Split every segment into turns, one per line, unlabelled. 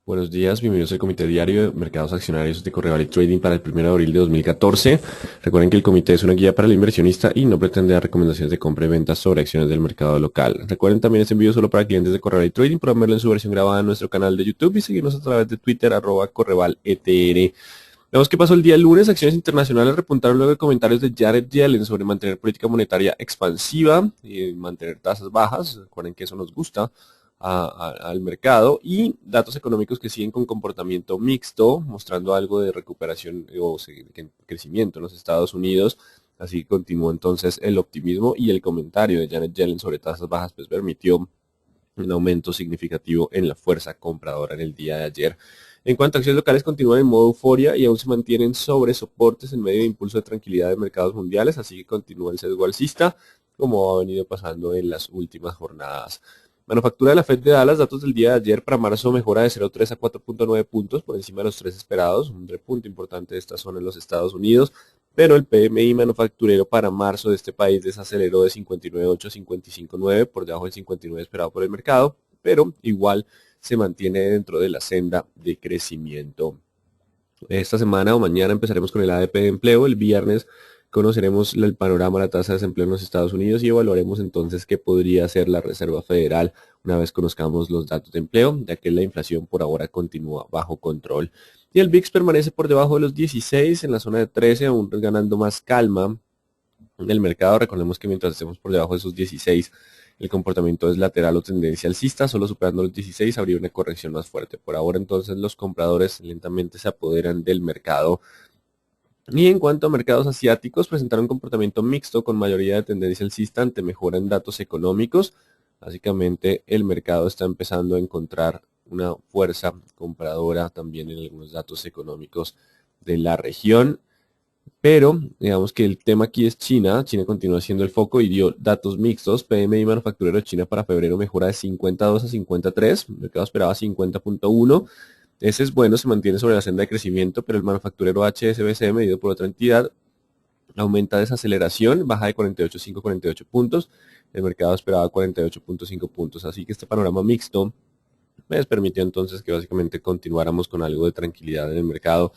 Buenos días, bienvenidos al Comité Diario de Mercados Accionarios de Correo y Trading para el 1 de abril de 2014. Recuerden que el comité es una guía para el inversionista y no pretende dar recomendaciones de compra y venta sobre acciones del mercado local. Recuerden también este envío solo para clientes de Correo y Trading. Pueden verlo en su versión grabada en nuestro canal de YouTube y seguirnos a través de Twitter @correvaletr. Vemos que pasó el día lunes. Acciones internacionales repuntaron luego de comentarios de Janet Yellen sobre mantener política monetaria expansiva y mantener tasas bajas. Recuerden que eso nos gusta al mercado, y datos económicos que siguen con comportamiento mixto, mostrando algo de recuperación o crecimiento en los Estados Unidos. Así continúa entonces el optimismo, y el comentario de Janet Yellen sobre tasas bajas pues permitió un aumento significativo en la fuerza compradora en el día de ayer. En cuanto a acciones locales, continúan en modo euforia y aún se mantienen sobre soportes en medio de impulso de tranquilidad de mercados mundiales, así que continúa el sesgo alcista, como ha venido pasando en las últimas jornadas. Manufactura de la Fed de Dallas, datos del día de ayer para marzo, mejora de 0,3 a 4,9 puntos por encima de los 3 esperados, un repunte importante de esta zona en los Estados Unidos, pero el PMI manufacturero para marzo de este país desaceleró de 59,8 a 55,9 por debajo del 59 esperado por el mercado, pero igual se mantiene dentro de la senda de crecimiento. Esta semana o mañana empezaremos con el ADP de empleo. El viernes conoceremos el panorama de la tasa de desempleo en los Estados Unidos y evaluaremos entonces qué podría hacer la Reserva Federal una vez conozcamos los datos de empleo, ya que la inflación por ahora continúa bajo control. Y el VIX permanece por debajo de los 16, en la zona de 13, aún ganando más calma en el mercado. Recordemos que mientras estemos por debajo de esos 16, el comportamiento es lateral o tendencia alcista. Solo superando los 16 habría una corrección más fuerte. Por ahora entonces los compradores lentamente se apoderan del mercado. Y en cuanto a mercados asiáticos, presentaron un comportamiento mixto con mayoría de tendencia alcista ante mejora en datos económicos. Básicamente el mercado está empezando a encontrar una fuerza compradora también en algunos datos económicos de la región. Pero digamos que el tema aquí es China. China continúa siendo el foco y dio datos mixtos. PMI manufacturero de China para febrero mejora de 52 a 53. El mercado esperaba 50,1. Ese es bueno, se mantiene sobre la senda de crecimiento, pero el manufacturero HSBC, medido por otra entidad, aumenta desaceleración, baja de 48,5 a 48 puntos. El mercado esperaba 48,5 puntos. Así que este panorama mixto me permitió entonces que básicamente continuáramos con algo de tranquilidad en el mercado,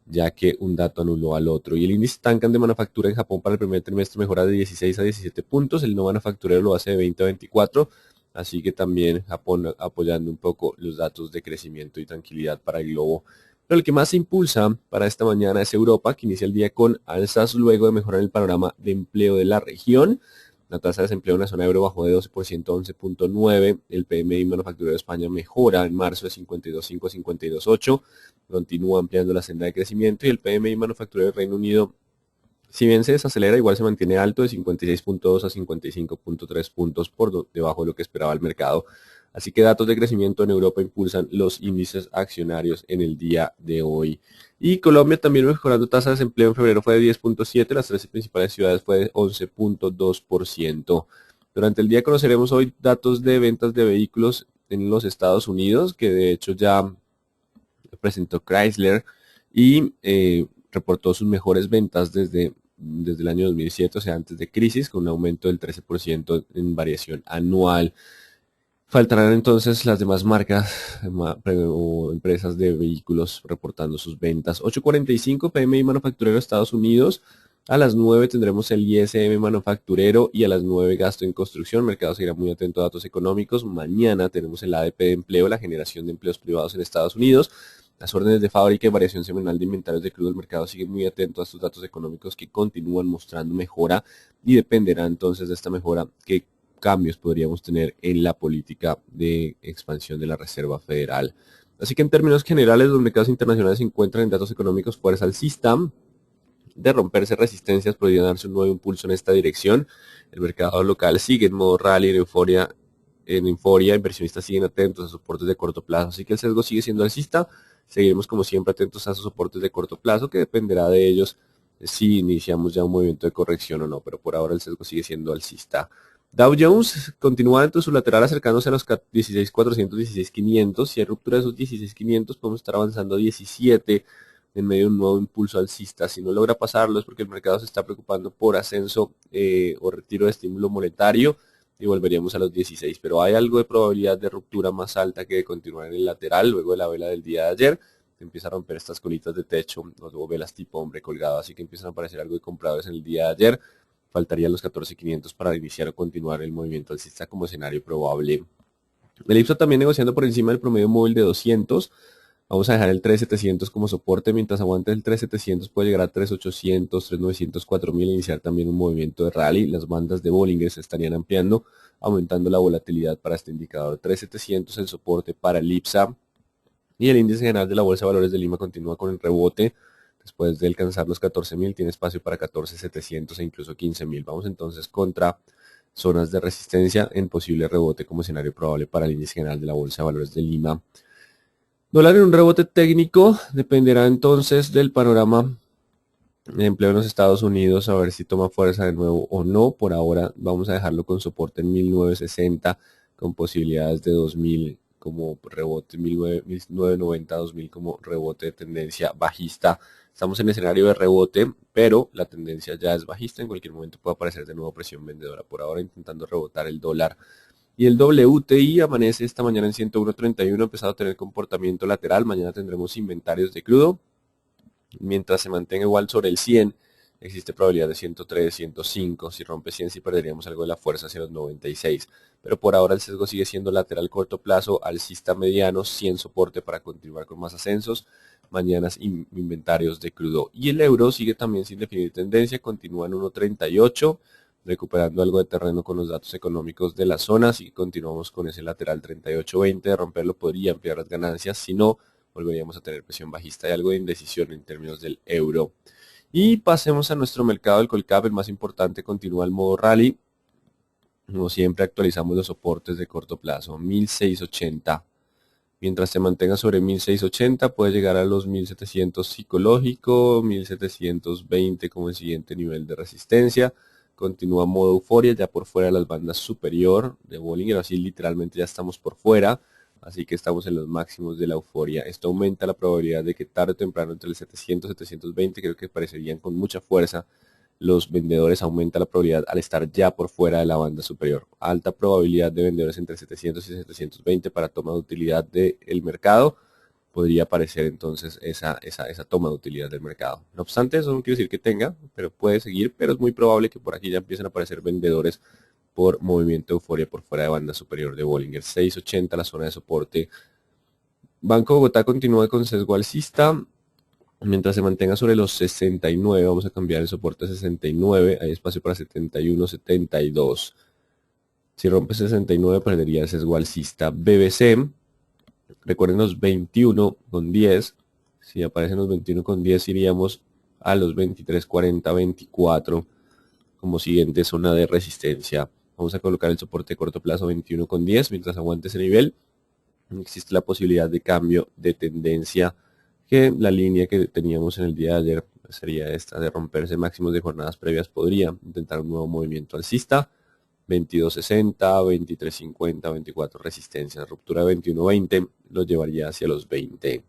ya que un dato anuló al otro. Y el índice Tankan de manufactura en Japón para el primer trimestre mejora de 16 a 17 puntos, el no manufacturero lo hace de 20 a 24, así que también Japón apoyando un poco los datos de crecimiento y tranquilidad para el globo. Pero el que más se impulsa para esta mañana es Europa, que inicia el día con alzas luego de mejorar el panorama de empleo de la región. La tasa de desempleo en la zona euro bajó de 12% a 11,9. El PMI manufacturero de España mejora en marzo de 52,5 a 52,8. Continúa ampliando la senda de crecimiento, y el PMI manufacturero del Reino Unido, si bien se desacelera, igual se mantiene alto de 56,2 a 55,3 puntos por debajo de lo que esperaba el mercado. Así que datos de crecimiento en Europa impulsan los índices accionarios en el día de hoy. Y Colombia también mejorando. Tasa de desempleo en febrero fue de 10,7, las 13 principales ciudades fue de 11,2%. Durante el día conoceremos hoy datos de ventas de vehículos en los Estados Unidos, que de hecho ya presentó Chrysler y reportó sus mejores ventas desde el año 2007, o sea, antes de crisis, con un aumento del 13% en variación anual. Faltarán entonces las demás marcas o empresas de vehículos reportando sus ventas. 8:45 PMI manufacturero de Estados Unidos. A las 9 tendremos el ISM manufacturero y a las 9 gasto en construcción. El mercado seguirá muy atento a datos económicos. Mañana tenemos el ADP de empleo, la generación de empleos privados en Estados Unidos. Las órdenes de fábrica y variación semanal de inventarios de crudo. El mercado sigue muy atento a estos datos económicos que continúan mostrando mejora, y dependerá entonces de esta mejora qué cambios podríamos tener en la política de expansión de la Reserva Federal. Así que en términos generales, los mercados internacionales se encuentran en datos económicos fuerza alcista. De romperse resistencias, podría darse un nuevo impulso en esta dirección. El mercado local sigue en modo rally, en euforia. Inversionistas siguen atentos a soportes de corto plazo, así que el sesgo sigue siendo alcista. Seguiremos como siempre atentos a esos soportes de corto plazo, que dependerá de ellos si iniciamos ya un movimiento de corrección o no, pero por ahora el sesgo sigue siendo alcista. Dow Jones continúa dentro de su lateral acercándose a los 16.400, 16.500. Si hay ruptura de esos 16.500, podemos estar avanzando a 17 en medio de un nuevo impulso alcista. Si no logra pasarlo es porque el mercado se está preocupando por ascenso o retiro de estímulo monetario. y volveríamos a los 16, pero hay algo de probabilidad de ruptura más alta que de continuar en el lateral luego de la vela del día de ayer. Empieza a romper estas colitas de techo o velas tipo hombre colgado, así que empiezan a aparecer algo de compradores en el día de ayer. Faltarían los 14.500 para iniciar o continuar el movimiento alcista como escenario probable. El IPSA también negociando por encima del promedio móvil de 200. Vamos a dejar el 3.700 como soporte. Mientras aguante el 3.700 puede llegar a 3.800, 3.900, 4.000 e iniciar también un movimiento de rally. Las bandas de Bollinger se estarían ampliando, aumentando la volatilidad para este indicador. 3.700 el soporte para el IPSA. Y el índice general de la Bolsa de Valores de Lima continúa con el rebote. Después de alcanzar los 14.000, tiene espacio para 14.700 e incluso 15.000. Vamos entonces contra zonas de resistencia en posible rebote como escenario probable para el índice general de la Bolsa de Valores de Lima. Dólar en un rebote técnico dependerá entonces del panorama de empleo en los Estados Unidos, a ver si toma fuerza de nuevo o no. Por ahora vamos a dejarlo con soporte en 1960, con posibilidades de 2000 como rebote, 1990, 2000 como rebote de tendencia bajista. Estamos en escenario de rebote, pero la tendencia ya es bajista. En cualquier momento puede aparecer de nuevo presión vendedora. Por ahora intentando rebotar el dólar. Y el WTI amanece esta mañana en 101.31, ha empezado a tener comportamiento lateral. Mañana tendremos inventarios de crudo. Mientras se mantenga igual sobre el 100, existe probabilidad de 103, 105. Si rompe 100, sí perderíamos algo de la fuerza hacia los 96. Pero por ahora el sesgo sigue siendo lateral corto plazo, alcista mediano, 100 soporte para continuar con más ascensos. Mañana inventarios de crudo. Y el euro sigue también sin definir tendencia, continúa en 1.38. Recuperando algo de terreno con los datos económicos de las zonas y continuamos con ese lateral 38.20, de romperlo podría ampliar las ganancias, si no, volveríamos a tener presión bajista y algo de indecisión en términos del euro. Y pasemos a nuestro mercado del Colcap, el más importante, continúa el modo rally. Como siempre actualizamos los soportes de corto plazo, 1680. Mientras se mantenga sobre 1680 puede llegar a los 1700 psicológico, 1720 como el siguiente nivel de resistencia. Continúa modo euforia ya por fuera de las bandas superior de Bollinger, así literalmente ya estamos por fuera, así que estamos en los máximos de la euforia. Esto aumenta la probabilidad de que tarde o temprano entre el 700 y 720 creo que aparecerían con mucha fuerza los vendedores, aumenta la probabilidad al estar ya por fuera de la banda superior. Alta probabilidad de vendedores entre 700 y 720 para toma de utilidad del mercado. Podría aparecer entonces esa toma de utilidad del mercado. No obstante, eso no quiere decir que tenga, pero puede seguir, pero es muy probable que por aquí ya empiecen a aparecer vendedores por movimiento de euforia por fuera de banda superior de Bollinger. 680 la zona de soporte. Banco Bogotá continúa con sesgo alcista. Mientras se mantenga sobre los 69, vamos a cambiar el soporte a 69, hay espacio para 71, 72. Si rompe 69 perdería el sesgo alcista. BBC, recuerden los 21,10, si aparecen los 21,10 iríamos a los 23, 40, 24 como siguiente zona de resistencia. Vamos a colocar el soporte de corto plazo 21,10, mientras aguante ese nivel existe la posibilidad de cambio de tendencia, que la línea que teníamos en el día de ayer sería esta de romperse máximos de jornadas previas. Podría intentar un nuevo movimiento alcista, 22.60, 23.50, 24 resistencias, ruptura de 21.20 lo llevaría hacia los 20.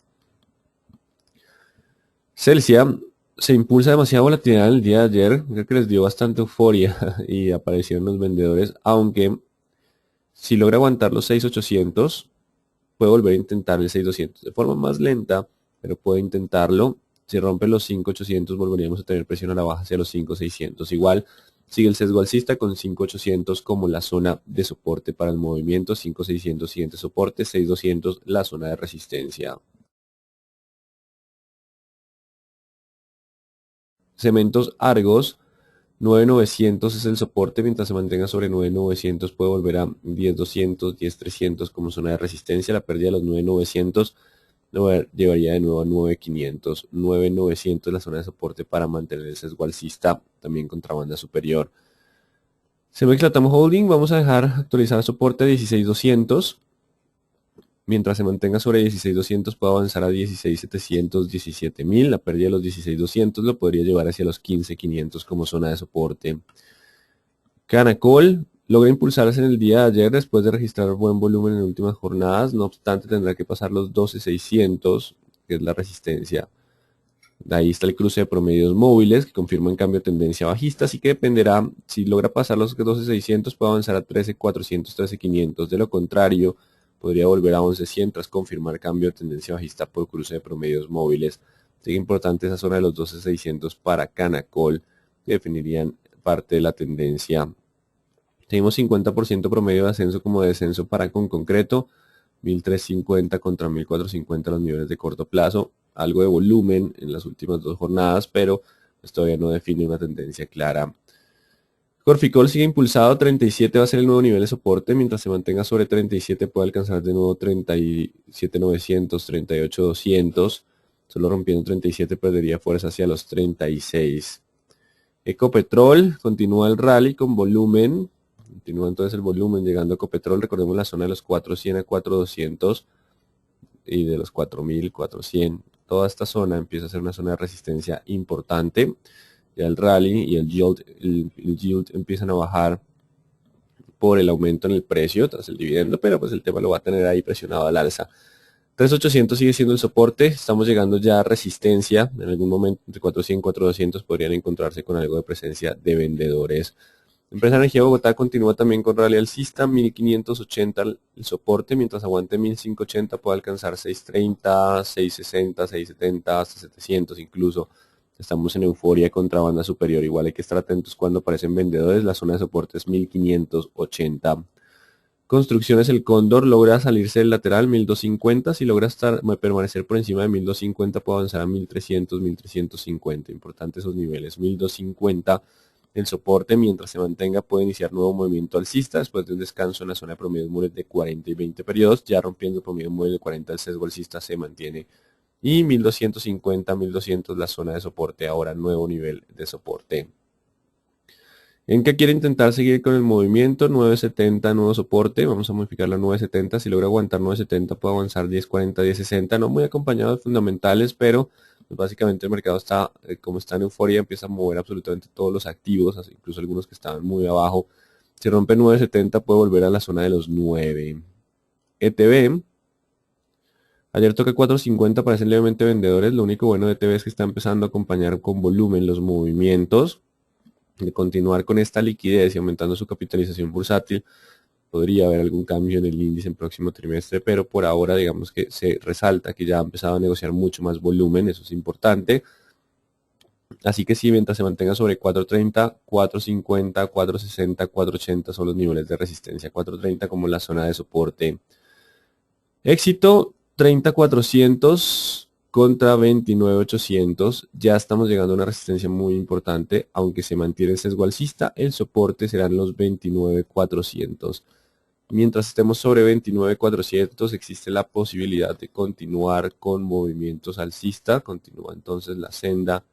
Celsia se impulsa demasiada volatilidad el día de ayer, creo que les dio bastante euforia y aparecieron los vendedores, aunque si logra aguantar los 6.800 puede volver a intentar el 6.200 de forma más lenta, pero puede intentarlo. Si rompe los 5.800 volveríamos a tener presión a la baja hacia los 5.600. Igual sigue el sesgo alcista con 5.800 como la zona de soporte para el movimiento, 5.600 siguiente soporte, 6.200 la zona de resistencia. Cementos Argos, 9.900 es el soporte, mientras se mantenga sobre 9.900 puede volver a 10.200, 10.300 como zona de resistencia. La pérdida de los 9.900 llevaría de nuevo a 9.500, 9.900 la zona de soporte para mantener el sesgo alcista, también contra banda superior. Cemex Latam Holding, vamos a dejar actualizar soporte 16.200. Mientras se mantenga sobre 16.200 puede avanzar a 16.700, 17.000. La pérdida de los 16.200 lo podría llevar hacia los 15.500 como zona de soporte. Canacol logra impulsarse en el día de ayer después de registrar buen volumen en últimas jornadas. No obstante, tendrá que pasar los 12.600, que es la resistencia De ahí está el cruce de promedios móviles que confirma en cambio tendencia bajista, así que dependerá si logra pasar los 12.600 puede avanzar a 13.400, 13.500. De lo contrario, podría volver a 11.100 tras confirmar cambio de tendencia bajista por cruce de promedios móviles. Sigue importante esa zona de los 12.600 para Canacol, que definirían parte de la tendencia. Tenemos 50% promedio de ascenso como de descenso para con concreto, 1.350 contra 1.450 los niveles de corto plazo. Algo de volumen en las últimas dos jornadas, pero pues todavía no define una tendencia clara. Corficol sigue impulsado, 37 va a ser el nuevo nivel de soporte, mientras se mantenga sobre 37 puede alcanzar de nuevo 37.900, 38.200, solo rompiendo 37 perdería fuerza hacia los 36. Ecopetrol continúa el rally con volumen, continúa entonces el volumen llegando a Ecopetrol, recordemos la zona de los 4.100 a 4.200 y de los 4.000, 4.100. Toda esta zona empieza a ser una zona de resistencia importante. Ya el rally y el yield empiezan a bajar por el aumento en el precio tras el dividendo, pero pues el tema lo va a tener ahí presionado al alza. 3.800 sigue siendo el soporte, estamos llegando ya a resistencia, en algún momento entre 4.100 y 4.200 podrían encontrarse con algo de presencia de vendedores. Empresa Energía Bogotá continúa también con rally alcista, 1580 el soporte, mientras aguante 1580 puede alcanzar 630, 660, 670, hasta 700 incluso. Estamos en euforia contra banda superior, igual hay que estar atentos cuando aparecen vendedores, la zona de soporte es 1580. Construcciones El Cóndor logra salirse del lateral 1250, si logra permanecer por encima de 1250 puede avanzar a 1300, 1350, importante esos niveles, 1250 el soporte, mientras se mantenga puede iniciar nuevo movimiento alcista después de un descanso en la zona de promedios móviles de 40 y 20 periodos, ya rompiendo el promedio móvil de 40 el sesgo alcista se mantiene y 1250, 1200 la zona de soporte, ahora nuevo nivel de soporte. ¿En qué quiere intentar seguir con el movimiento? 970, nuevo soporte, vamos a modificar la 970, si logra aguantar 970 puede avanzar 1040, 1060, no muy acompañado de fundamentales, pero pues básicamente el mercado está, como está en euforia, empieza a mover absolutamente todos los activos, incluso algunos que estaban muy abajo. Si rompe 970 puede volver a la zona de los 9. ETB, ayer toca 450, parecen levemente vendedores, lo único bueno de ETB es que está empezando a acompañar con volumen los movimientos. De continuar con esta liquidez y aumentando su capitalización bursátil, podría haber algún cambio en el índice en próximo trimestre, pero por ahora digamos que se resalta que ya ha empezado a negociar mucho más volumen, eso es importante. Así que sí, mientras se mantenga sobre 430, 450, 460, 480 son los niveles de resistencia, 430 como la zona de soporte. Éxito 30.400 contra 29.800, ya estamos llegando a una resistencia muy importante, aunque se mantiene el sesgo alcista, el soporte serán los 29.400. Mientras estemos sobre 29.400 existe la posibilidad de continuar con movimientos alcistas, continúa entonces la senda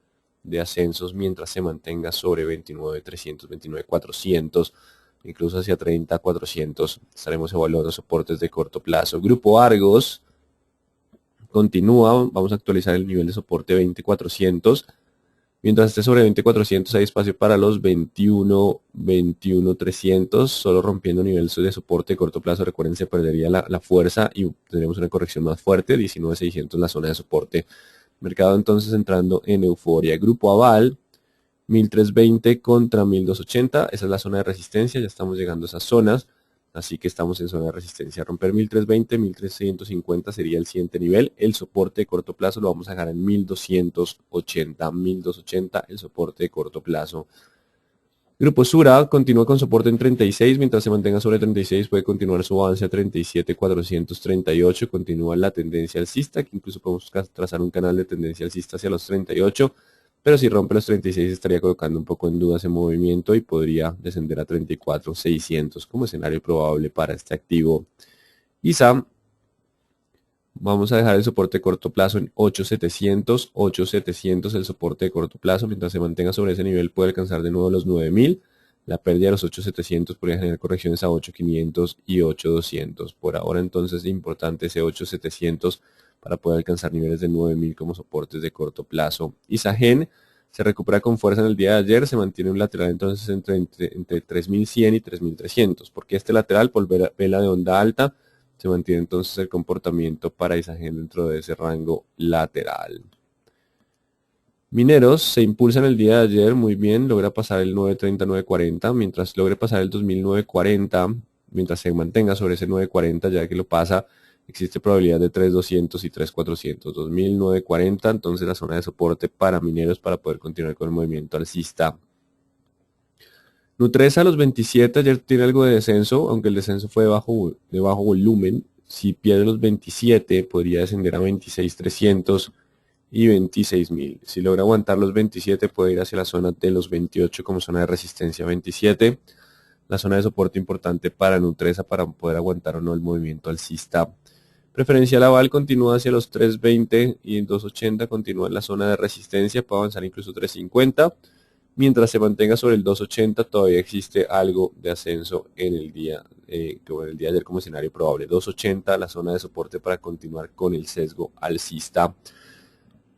de ascensos mientras se mantenga sobre 29.300, 29.400, incluso hacia 30.400 estaremos evaluando soportes de corto plazo. Grupo Argos continúa, vamos a actualizar el nivel de soporte 20.400. Mientras esté sobre 20.400 hay espacio para los 21.300, solo rompiendo nivel de soporte de corto plazo, recuerden se perdería la fuerza y tendremos una corrección más fuerte, 19.600 la zona de soporte. Mercado entonces entrando en euforia. Grupo Aval, 1.320 contra 1.280, esa es la zona de resistencia, ya estamos llegando a esas zonas. Así que estamos en zona de resistencia. Romper 1320, 1350 sería el siguiente nivel. El soporte de corto plazo lo vamos a dejar en 1280. 1280 el soporte de corto plazo. Grupo Sura continúa con soporte en 36. Mientras se mantenga sobre 36 puede continuar su avance a 37.438. Continúa la tendencia alcista, que incluso podemos trazar un canal de tendencia alcista hacia los 38. Pero si rompe los 36 estaría colocando un poco en duda ese movimiento y podría descender a 34.600 como escenario probable para este activo. ISA, vamos a dejar el soporte de corto plazo en 8.700, 8.700 el soporte de corto plazo, mientras se mantenga sobre ese nivel puede alcanzar de nuevo los 9.000. La pérdida de los 8.700 podría generar correcciones a 8.500 y 8.200. Por ahora entonces es importante ese 8.700 para poder alcanzar niveles de 9.000 como soportes de corto plazo. Isagen se recupera con fuerza en el día de ayer, se mantiene un lateral entonces entre 3.100 y 3.300. Porque este lateral, por vela de onda alta, se mantiene entonces el comportamiento para Isagen dentro de ese rango lateral. Mineros se impulsa en el día de ayer, muy bien, logra pasar el 930, 940, mientras logre pasar el 2940, mientras se mantenga sobre ese 940, ya que lo pasa, existe probabilidad de 3200 y 3400, 2940, entonces la zona de soporte para mineros para poder continuar con el movimiento alcista. Nutresa a los 27, ayer tiene algo de descenso, aunque el descenso fue de bajo volumen. Si pierde los 27, podría descender a 26.300 y 26.000. Si logra aguantar los 27, puede ir hacia la zona de los 28 como zona de resistencia 27. La zona de soporte importante para Nutresa para poder aguantar o no el movimiento alcista. Preferencial aval continúa hacia los 3.20 y en 2.80 continúa en la zona de resistencia, puede avanzar incluso 3.50. Mientras se mantenga sobre el 2.80 todavía existe algo de ascenso en el día, como en el día de ayer como escenario probable. 2.80 la zona de soporte para continuar con el sesgo alcista.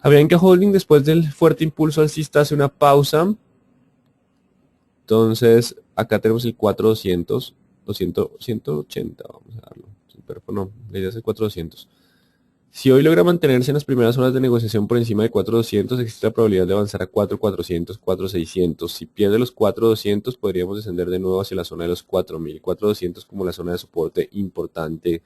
Avianca Holding después del fuerte impulso alcista hace una pausa. Entonces acá tenemos el 4.200, 180, vamos a darlo. Pero no, la idea es el 4.200. Si hoy logra mantenerse en las primeras horas de negociación por encima de 4.200, existe la probabilidad de avanzar a 4.400, 4.600. Si pierde los 4.200, podríamos descender de nuevo hacia la zona de los 4.000. 4.200 como la zona de soporte importante.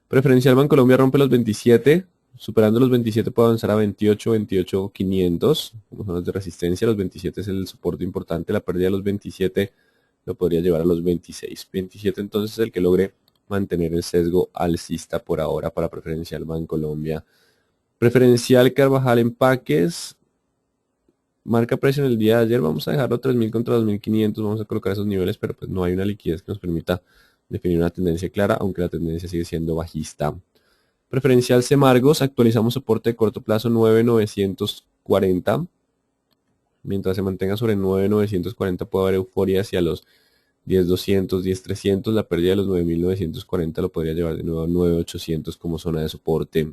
Preferencial Bancolombia rompe los 27. Superando los 27 puede avanzar a 28, 28.500. Como zonas de resistencia, los 27 es el soporte importante. La pérdida de los 27 lo podría llevar a los 26. 27 entonces es el que logre mantener el sesgo alcista por ahora para Preferencial Bancolombia. Preferencial Carvajal Empaques. Marca precio en el día de ayer. Vamos a dejarlo 3.000 contra 2.500. Vamos a colocar esos niveles, pero pues no hay una liquidez que nos permita definir una tendencia clara, aunque la tendencia sigue siendo bajista. Preferencial Semargos. Actualizamos soporte de corto plazo 9.940. Mientras se mantenga sobre 9.940 puede haber euforia hacia los 10.200, 10.300, la pérdida de los 9.940 lo podría llevar de nuevo a 9.800 como zona de soporte.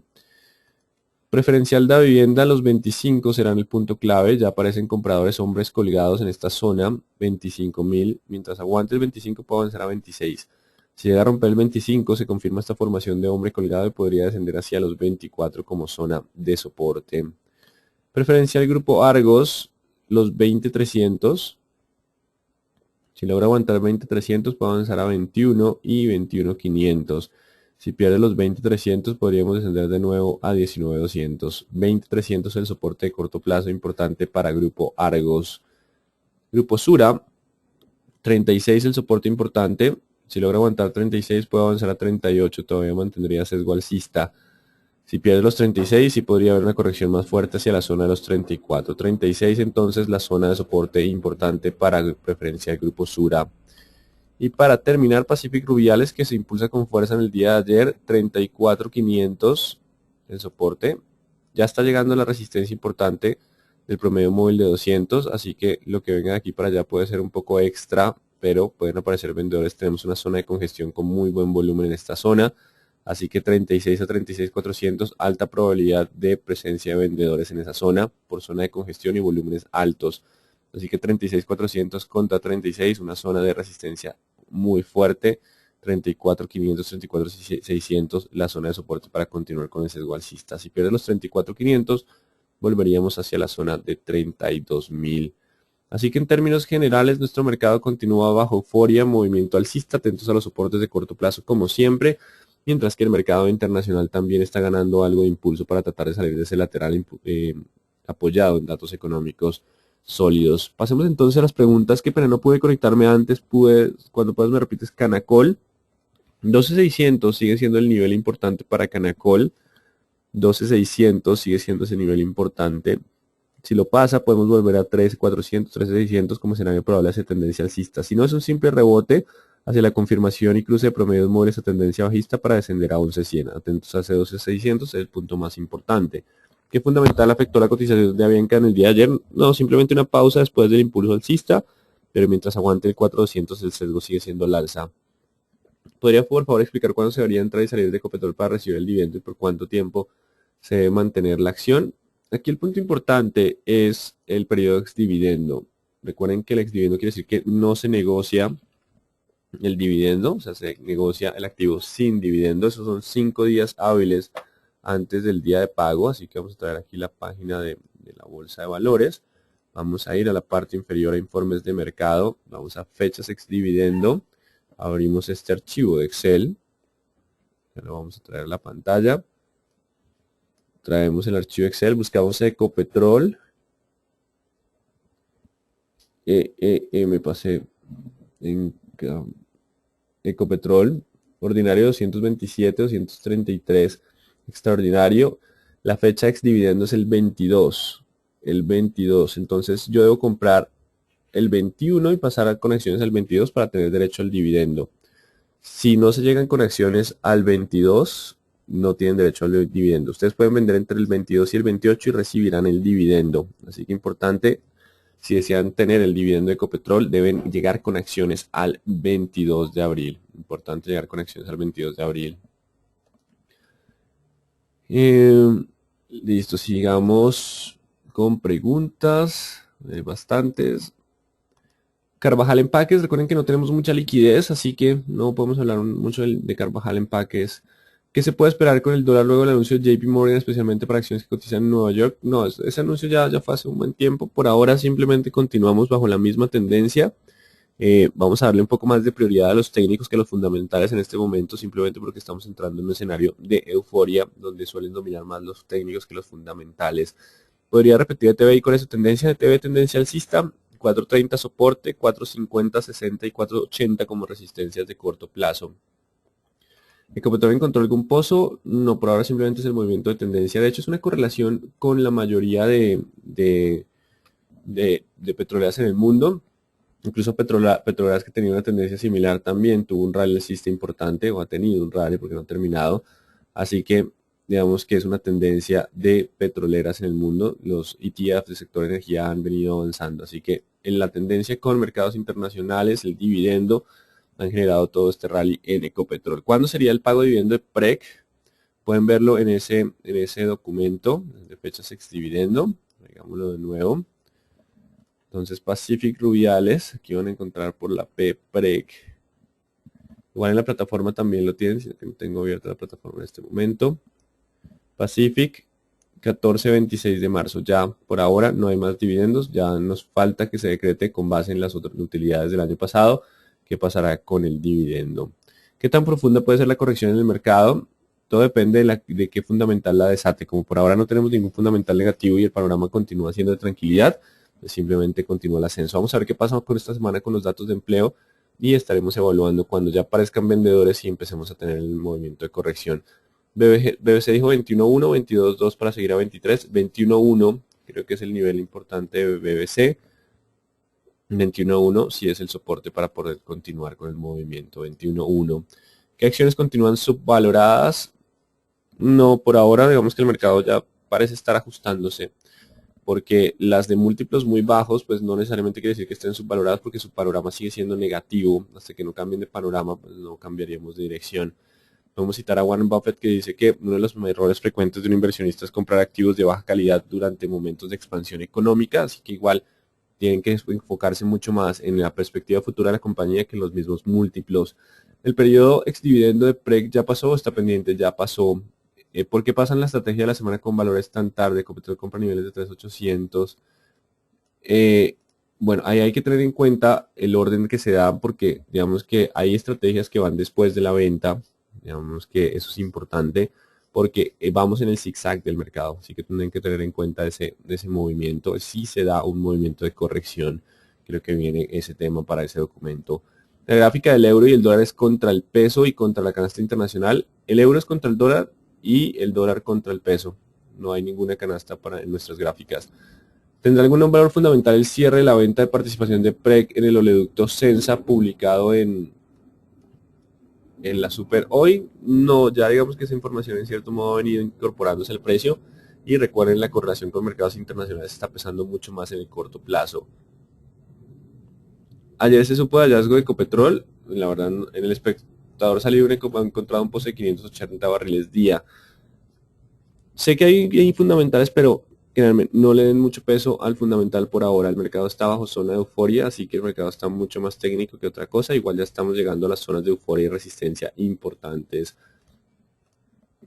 Preferencial de vivienda, los 25 serán el punto clave, ya aparecen compradores hombres colgados en esta zona, 25.000, mientras aguante el 25 puede avanzar a 26. Si llega a romper el 25 se confirma esta formación de hombre colgado y podría descender hacia los 24 como zona de soporte. Preferencial Grupo Argos, los 20.300. Si logra aguantar 20.300 puede avanzar a 21 y 21.500. Si pierde los 20.300 podríamos descender de nuevo a 19.200. 20.300 es el soporte de corto plazo importante para Grupo Argos. Grupo Sura, 36 el soporte importante. Si logra aguantar 36 puede avanzar a 38. Todavía mantendría sesgo alcista. Si pierde los 36, sí podría haber una corrección más fuerte hacia la zona de los 34. 36 entonces la zona de soporte importante para Preferencial Grupo Sura. Y para terminar, Pacific Rubiales, que se impulsa con fuerza en el día de ayer, 34.500 el soporte. Ya está llegando a la resistencia importante del promedio móvil de 200, así que lo que venga de aquí para allá puede ser un poco extra, pero pueden aparecer vendedores. Tenemos una zona de congestión con muy buen volumen en esta zona. Así que 36 a 36.400, alta probabilidad de presencia de vendedores en esa zona por zona de congestión y volúmenes altos. Así que 36.400 contra 36, una zona de resistencia muy fuerte. 34.500, 34.600, la zona de soporte para continuar con el sesgo alcista. Si pierde los 34.500, volveríamos hacia la zona de 32.000. Así que en términos generales, nuestro mercado continúa bajo euforia, movimiento alcista, atentos a los soportes de corto plazo como siempre. Mientras que el mercado internacional también está ganando algo de impulso para tratar de salir de ese lateral apoyado en datos económicos sólidos. Pasemos entonces a las preguntas que pero no pude conectarme antes. Cuando puedas me repites Canacol. 12.600 sigue siendo el nivel importante para Canacol. 12.600 sigue siendo ese nivel importante. Si lo pasa podemos volver a 13.400, 13.600 como escenario probable hacia tendencia alcista. Si no es un simple rebote hacia la confirmación y cruce de promedios móviles a tendencia bajista para descender a 11.100. Atentos a ese 12.600, es el punto más importante. ¿Qué fundamental afectó la cotización de Avianca en el día de ayer? No, simplemente una pausa después del impulso alcista, pero mientras aguante el 4.200 el sesgo sigue siendo al alza. ¿Podría por favor explicar cuándo se debería entrar y salir de Ecopetrol para recibir el dividendo y por cuánto tiempo se debe mantener la acción? Aquí el punto importante es el periodo exdividendo. Recuerden que el exdividendo quiere decir que no se negocia el dividendo, o sea, se negocia el activo sin dividendo. Esos son 5 días hábiles antes del día de pago, así que vamos a traer aquí la página de la bolsa de valores. Vamos a ir a la parte inferior a informes de mercado, vamos a fechas ex dividendo, abrimos este archivo de Excel, ya lo vamos a traer a la pantalla, traemos el archivo Excel, buscamos Ecopetrol, me pasé en Ecopetrol, ordinario 227, 233, extraordinario, la fecha ex dividendo es el 22, entonces yo debo comprar el 21 y pasar a conexiones al 22 para tener derecho al dividendo. Si no se llegan conexiones al 22, no tienen derecho al dividendo. Ustedes pueden vender entre el 22 y el 28 y recibirán el dividendo. Así que importante, si desean tener el dividendo de Ecopetrol, deben llegar con acciones al 22 de abril. Importante llegar con acciones al 22 de abril. Listo, sigamos con preguntas. Hay bastantes. Carvajal Empaques, recuerden que no tenemos mucha liquidez, así que no podemos hablar mucho de Carvajal Empaques. ¿Qué se puede esperar con el dólar luego del anuncio de JP Morgan, especialmente para acciones que cotizan en Nueva York? No, ese anuncio ya fue hace un buen tiempo. Por ahora simplemente continuamos bajo la misma tendencia. Vamos a darle un poco más de prioridad a los técnicos que a los fundamentales en este momento, simplemente porque estamos entrando en un escenario de euforia, donde suelen dominar más los técnicos que los fundamentales. Podría repetir de TVI con esa tendencia, de TV tendencia alcista, 4.30 soporte, 4.50, 60 y 4.80 como resistencias de corto plazo. ¿Ecopetrol encontró algún pozo? No, por ahora simplemente es el movimiento de tendencia. De hecho, es una correlación con la mayoría de petroleras en el mundo. Incluso petroleras que tenían una tendencia similar también tuvo un rally alcista importante, o ha tenido un rally porque no ha terminado. Así que digamos que es una tendencia de petroleras en el mundo. Los ETFs del sector energía han venido avanzando. Así que en la tendencia con mercados internacionales, el dividendo, han generado todo este rally en Ecopetrol. ¿Cuándo sería el pago de dividendo de PREC? Pueden verlo en ese documento de fechas ex dividendo. Digámoslo de nuevo. Entonces Pacific Rubiales, aquí van a encontrar por la PPREC. Igual en la plataforma también lo tienen, sino que no tengo abierta la plataforma en este momento. Pacific, 14-26 de marzo. Ya por ahora no hay más dividendos, ya nos falta que se decrete con base en las otras utilidades del año pasado. ¿Qué pasará con el dividendo? ¿Qué tan profunda puede ser la corrección en el mercado? Todo depende de qué fundamental la desate. Como por ahora no tenemos ningún fundamental negativo y el panorama continúa siendo de tranquilidad, pues simplemente continúa el ascenso. Vamos a ver qué pasa con esta semana con los datos de empleo y estaremos evaluando cuando ya aparezcan vendedores y empecemos a tener el movimiento de corrección. BBC dijo 21.1, 22.2 para seguir a 23, 21.1 creo que es el nivel importante de BBC. 21.1 sí es el soporte para poder continuar con el movimiento. 21.1. ¿Qué acciones continúan subvaloradas? No, por ahora digamos que el mercado ya parece estar ajustándose, porque las de múltiplos muy bajos pues no necesariamente quiere decir que estén subvaloradas, porque su panorama sigue siendo negativo. Hasta que no cambien de panorama pues no cambiaríamos de dirección. Vamos a citar a Warren Buffett, que dice que uno de los errores frecuentes de un inversionista es comprar activos de baja calidad durante momentos de expansión económica, así que igual tienen que enfocarse mucho más en la perspectiva futura de la compañía que en los mismos múltiplos. El periodo ex dividendo de PREC ya pasó, está pendiente, ya pasó. ¿Por qué pasan la estrategia de la semana con valores tan tarde? Ecopetrol compra niveles de 3.800. Bueno, ahí hay que tener en cuenta el orden que se da, porque digamos que hay estrategias que van después de la venta. Digamos que eso es importante porque vamos en el zigzag del mercado, así que tienen que tener en cuenta ese movimiento. Si se da un movimiento de corrección, creo que viene ese tema para ese documento. La gráfica del euro y el dólar es contra el peso y contra la canasta internacional. El euro es contra el dólar y el dólar contra el peso. No hay ninguna canasta en nuestras gráficas. ¿Tendrá algún valor fundamental el cierre de la venta de participación de PREC en el oleoducto Sensa publicado en la Super hoy? No, ya digamos que esa información en cierto modo ha venido incorporándose al precio, y recuerden, la correlación con mercados internacionales está pesando mucho más en el corto plazo. Ayer se supo de hallazgo de Ecopetrol, la verdad en el espectador salió ha encontrado un pozo de 580 barriles día. Sé que hay fundamentales, pero no le den mucho peso al fundamental por ahora. El mercado está bajo zona de euforia, así que el mercado está mucho más técnico que otra cosa. Igual ya estamos llegando a las zonas de euforia y resistencia importantes.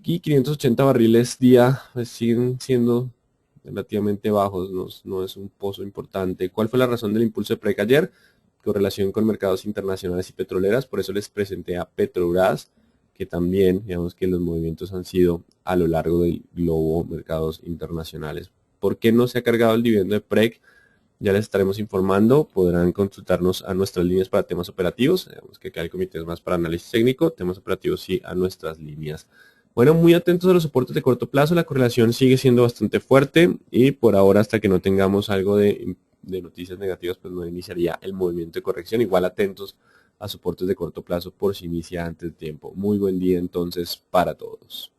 Aquí 580 barriles día pues, siguen siendo relativamente bajos, no es un pozo importante. ¿Cuál fue la razón del impulso de PREC ayer? Correlación con mercados internacionales y petroleras, por eso les presenté a Petrobras, que también, digamos que los movimientos han sido a lo largo del globo mercados internacionales. ¿Por qué no se ha cargado el dividendo de PREC? Ya les estaremos informando, podrán consultarnos a nuestras líneas para temas operativos, digamos que acá el comité es más para análisis técnico, temas operativos sí a nuestras líneas. Bueno, muy atentos a los soportes de corto plazo, la correlación sigue siendo bastante fuerte y por ahora hasta que no tengamos algo de noticias negativas, pues no iniciaría el movimiento de corrección, igual atentos a soportes de corto plazo por si inicia antes de tiempo. Muy buen día entonces para todos.